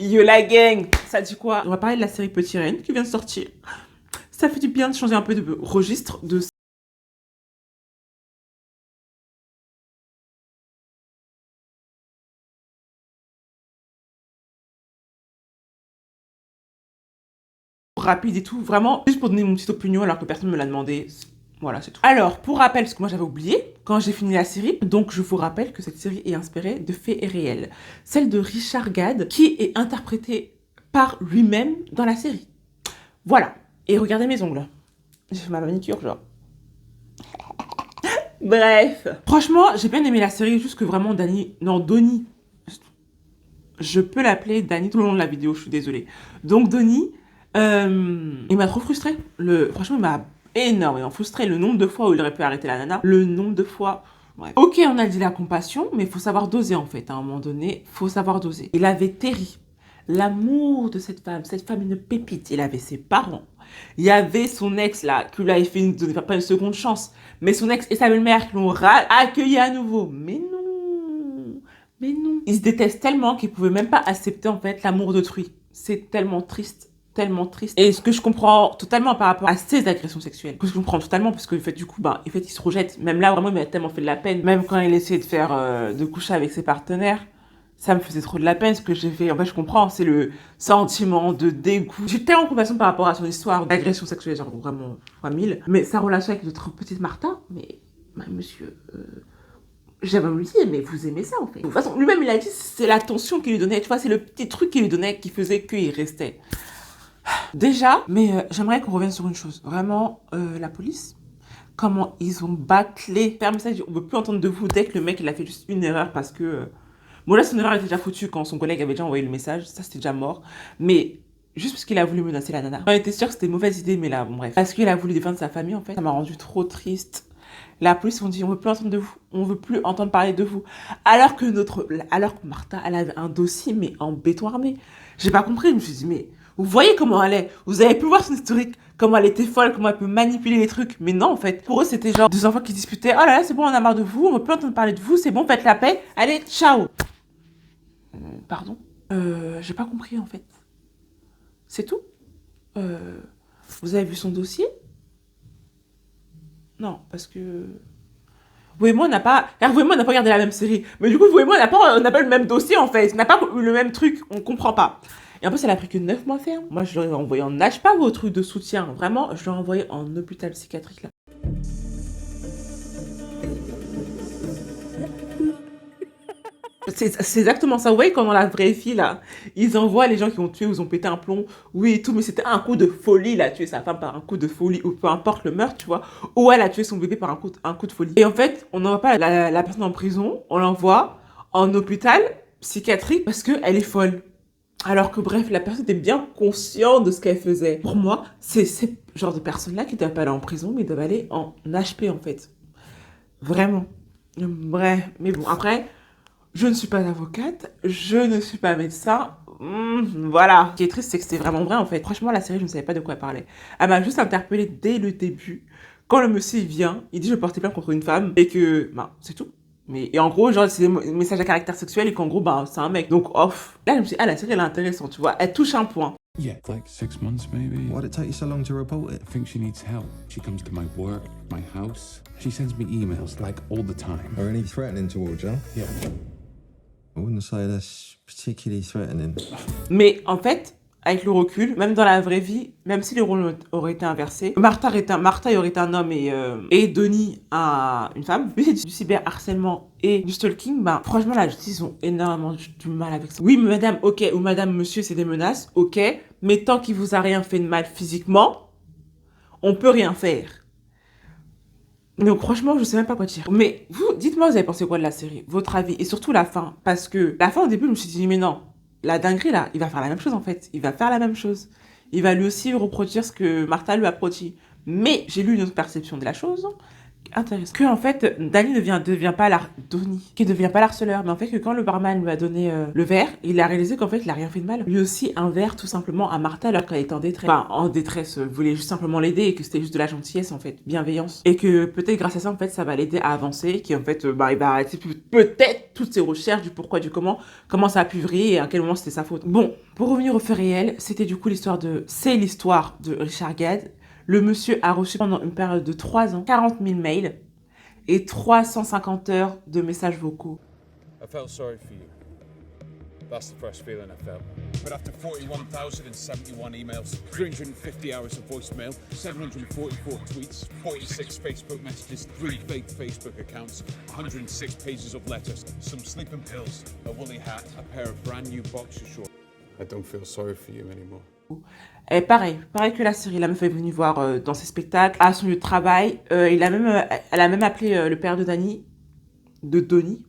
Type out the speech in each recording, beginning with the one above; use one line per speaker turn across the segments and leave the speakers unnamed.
Yo la gang, ça dit quoi? On va parler de la série Petit Reine qui vient de sortir. Ça fait du bien de changer un peu de registre, de rapide et tout, vraiment, juste pour donner mon petite opinion alors que personne ne me l'a demandé. Voilà, c'est tout. Alors, pour rappel, parce que moi j'avais oublié, quand j'ai fini la série, donc je vous rappelle que cette série est inspirée de faits réels. Celle de Richard Gad, qui est interprétée par lui-même dans la série. Voilà. Et regardez mes ongles. J'ai fait ma manicure, genre. Bref. Franchement, j'ai bien aimé la série, juste que vraiment Donnie, je peux l'appeler Dani tout le long de la vidéo, je suis désolée. Donc Donnie, il m'a trop frustrée. Franchement, il m'a énormément frustrée. Le nombre de fois où il aurait pu arrêter la nana, le nombre de fois... Ouais. Ok, on a dit la compassion, mais il faut savoir doser en fait. À un moment donné, il faut savoir doser. Il avait Terry, l'amour de cette femme une pépite. Il avait ses parents. Il y avait son ex là, qui lui avait fait pas une seconde chance. Mais son ex et sa belle-mère qui l'ont accueilli à nouveau. Mais non, mais non. Ils se détestent tellement qu'ils pouvaient même pas accepter en fait l'amour d'autrui. C'est tellement triste. Tellement triste. Et ce que je comprends totalement par rapport à ces agressions sexuelles, que je comprends totalement parce que en fait, du coup, en fait, il se rejette. Même là, vraiment, il m'a tellement fait de la peine. Même quand il essayait de faire, de coucher avec ses partenaires, ça me faisait trop de la peine ce que j'ai fait. En fait, je comprends, c'est le sentiment de dégoût. J'ai tellement de compassion par rapport à son histoire d'agression sexuelle, genre vraiment fois 1000. Mais sa relation avec notre petite Martha, mais monsieur, j'avais lui dire, mais vous aimez ça en fait. De toute façon, lui-même, il a dit, c'est l'attention qu'il lui donnait, tu vois, c'est le petit truc qu'il lui donnait qui faisait qu'il restait. Déjà, mais j'aimerais qu'on revienne sur une chose. Vraiment, la police, comment ils ont bâclé. Faire un message, on veut plus entendre de vous dès que le mec il a fait juste une erreur parce que. Bon, là, son erreur était déjà foutue quand son collègue avait déjà envoyé le message. Ça, c'était déjà mort. Mais juste parce qu'il a voulu menacer la nana. On était sûr que c'était une mauvaise idée, mais là, bon, bref. Parce qu'il a voulu défendre sa famille, en fait. Ça m'a rendu trop triste. La police ont dit, on veut plus entendre de vous. On veut plus entendre parler de vous. Alors que Martha, elle avait un dossier, mais en béton armé. J'ai pas compris. Je me suis dit, mais vous voyez comment elle est. Vous avez pu voir son historique. Comment elle était folle, comment elle peut manipuler les trucs. Mais non, en fait. Pour eux, c'était genre deux enfants qui disputaient. Oh là là, c'est bon, on a marre de vous. On veut plus entendre parler de vous. C'est bon, faites la paix. Allez, ciao. Pardon. J'ai pas compris, en fait. C'est tout. Vous avez vu son dossier? Non, parce que... Vous et moi, on n'a pas regardé la même série. Mais du coup, vous et moi, on n'a pas le même dossier, en fait. On n'a pas eu le même truc. On comprend pas. Et en plus, elle a pris que 9 mois ferme. Moi, je l'aurais envoyé en nage pas vos trucs de soutien. Vraiment, je l'aurais envoyé en hôpital psychiatrique, là. C'est exactement ça. Vous voyez, quand dans la vraie vie, là, ils envoient les gens qui ont tué ou ils ont pété un plomb, oui et tout, mais c'était un coup de folie, il a tué sa femme par un coup de folie, ou peu importe le meurtre, tu vois, ou elle a tué son bébé par un coup de folie. Et en fait, on n'envoie pas la personne en prison, on l'envoie en hôpital psychiatrique parce qu'elle est folle. Alors que bref, la personne était bien consciente de ce qu'elle faisait. Pour moi, c'est ce genre de personnes-là qui ne doivent pas aller en prison, mais doivent aller en HP, en fait. Vraiment. Bref, mais bon, après... Je ne suis pas avocate, je ne suis pas médecin. Voilà. Ce qui est triste, c'est que c'était vraiment vrai en fait. Franchement, la série, je ne savais pas de quoi elle parlait. Elle m'a juste interpellée dès le début. Quand le monsieur vient, il dit je portais plainte contre une femme et que, c'est tout. Mais, et en gros, genre, c'est des messages à caractère sexuel et qu'en gros, c'est un mec. Donc, off. Là, je me suis dit, la série, elle est intéressante, tu vois. Elle touche un point.
Yeah, like 6 months maybe.
Why'd it take you so long to report it?
I think she needs help. She comes to my work, my house. She sends me emails like all the time.
Are any threatening towards you?
Yeah.
I wouldn't say that's particularly threatening.
Mais en fait, avec le recul, même dans la vraie vie, même si les rôles auraient été inversés, Martha aurait été un homme et Donnie une femme. Lui, c'est du cyberharcèlement et du stalking. Franchement, la justice, ils ont énormément du mal avec ça. Oui, madame, ok, ou madame, monsieur, c'est des menaces, ok, mais tant qu'il vous a rien fait de mal physiquement, on peut rien faire. Donc franchement, je sais même pas quoi dire. Mais vous, dites-moi, vous avez pensé quoi de la série? Votre avis, et surtout la fin. Parce que la fin, au début, je me suis dit, mais non, la dinguerie, là, il va faire la même chose, en fait. Il va faire la même chose. Il va lui aussi reproduire ce que Martha lui a produit. Mais j'ai lu une autre perception de la chose. intéressant. Que en fait, Danny ne devient pas qui devient pas l'harceleur, mais en fait que quand le barman lui a donné le verre, il a réalisé qu'en fait il a rien fait de mal. Lui aussi un verre tout simplement à Martha alors qu'elle était en détresse. Enfin en détresse, voulait juste simplement l'aider et que c'était juste de la gentillesse en fait, bienveillance. Et que peut-être grâce à ça en fait ça va l'aider à avancer, qui en fait il va arrêter peut-être toutes ses recherches du pourquoi du comment ça a pu vriller et à quel moment c'était sa faute. Bon, pour revenir au fait réel, c'est l'histoire de Richard Gad. Le monsieur a reçu pendant une période de 3 ans 40 000 mails et 350 heures de messages vocaux.
I felt sorry for you. That's the first feeling I felt. But after 41,071 emails, 350 hours of voicemail, 744 tweets, 46 Facebook messages, 3 fake Facebook accounts, 106 pages of letters, some sleeping pills, a woolly hat, a pair of brand new boxer shorts. I don't feel sorry for you anymore.
Et pareil que la série, la meuf est venue voir dans ses spectacles, à son lieu de travail. Elle a même appelé le père de Donnie.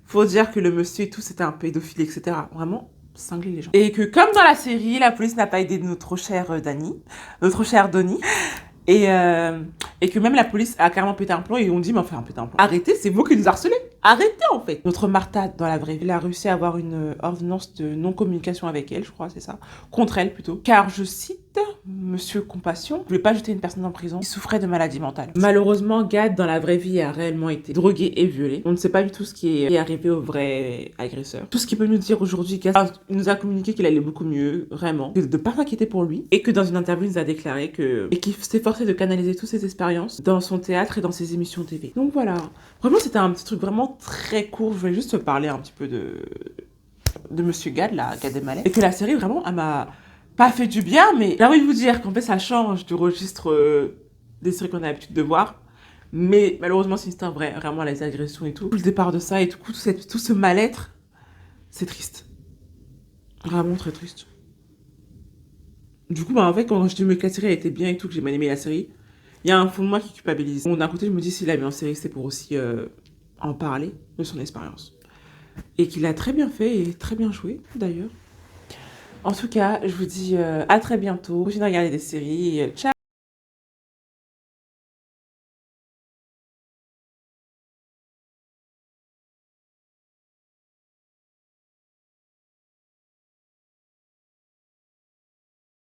Faut dire que le monsieur et tout, c'était un pédophile, etc. Vraiment, cinglé les gens. Et que comme dans la série, la police n'a pas aidé notre cher Donnie. Et que même la police a carrément pété un plomb et on dit, mais enfin, pété un plomb. Arrêtez, c'est vous qui nous harcelez. Arrêtez, en fait. Notre Martha, dans la vraie vie, elle a réussi à avoir une ordonnance de non-communication avec elle, je crois, c'est ça. Contre elle, plutôt. Car, je cite, Monsieur Compassion ne voulait pas jeter une personne en prison qui souffrait de maladie mentale. Malheureusement, Gad, dans la vraie vie, a réellement été drogué et violé. On ne sait pas du tout ce qui est arrivé au vrai agresseur. Tout ce qu'il peut nous dire aujourd'hui, Gad nous a communiqué qu'il allait beaucoup mieux, vraiment. De ne pas s'inquiéter pour lui. Et que dans une interview, il nous a déclaré qu'il s'efforçait de canaliser toutes ses expériences dans son théâtre et dans ses émissions TV. Donc voilà. Vraiment, c'était un petit truc vraiment très court. Je voulais juste te parler un petit peu de Monsieur Gad, là, Gad Elmaleh. Et que la série, vraiment, elle m'a pas fait du bien, mais j'ai envie de vous dire qu'en fait, ça change du registre des séries qu'on a l'habitude de voir. Mais malheureusement, c'est une histoire vraie, vraiment, les agressions et tout. Tout le départ de ça et tout ce mal-être, c'est triste. Vraiment très triste. Du coup, en fait, quand je dis que la série elle était bien et tout, que j'ai bien aimé la série, il y a un fond de moi qui culpabilise. Bon, d'un côté, je me dis, s'il a mis en série, c'est pour aussi en parler de son expérience. Et qu'il a très bien fait et très bien joué, d'ailleurs. En tout cas, je vous dis à très bientôt. Continuez à regarder des séries. Ciao!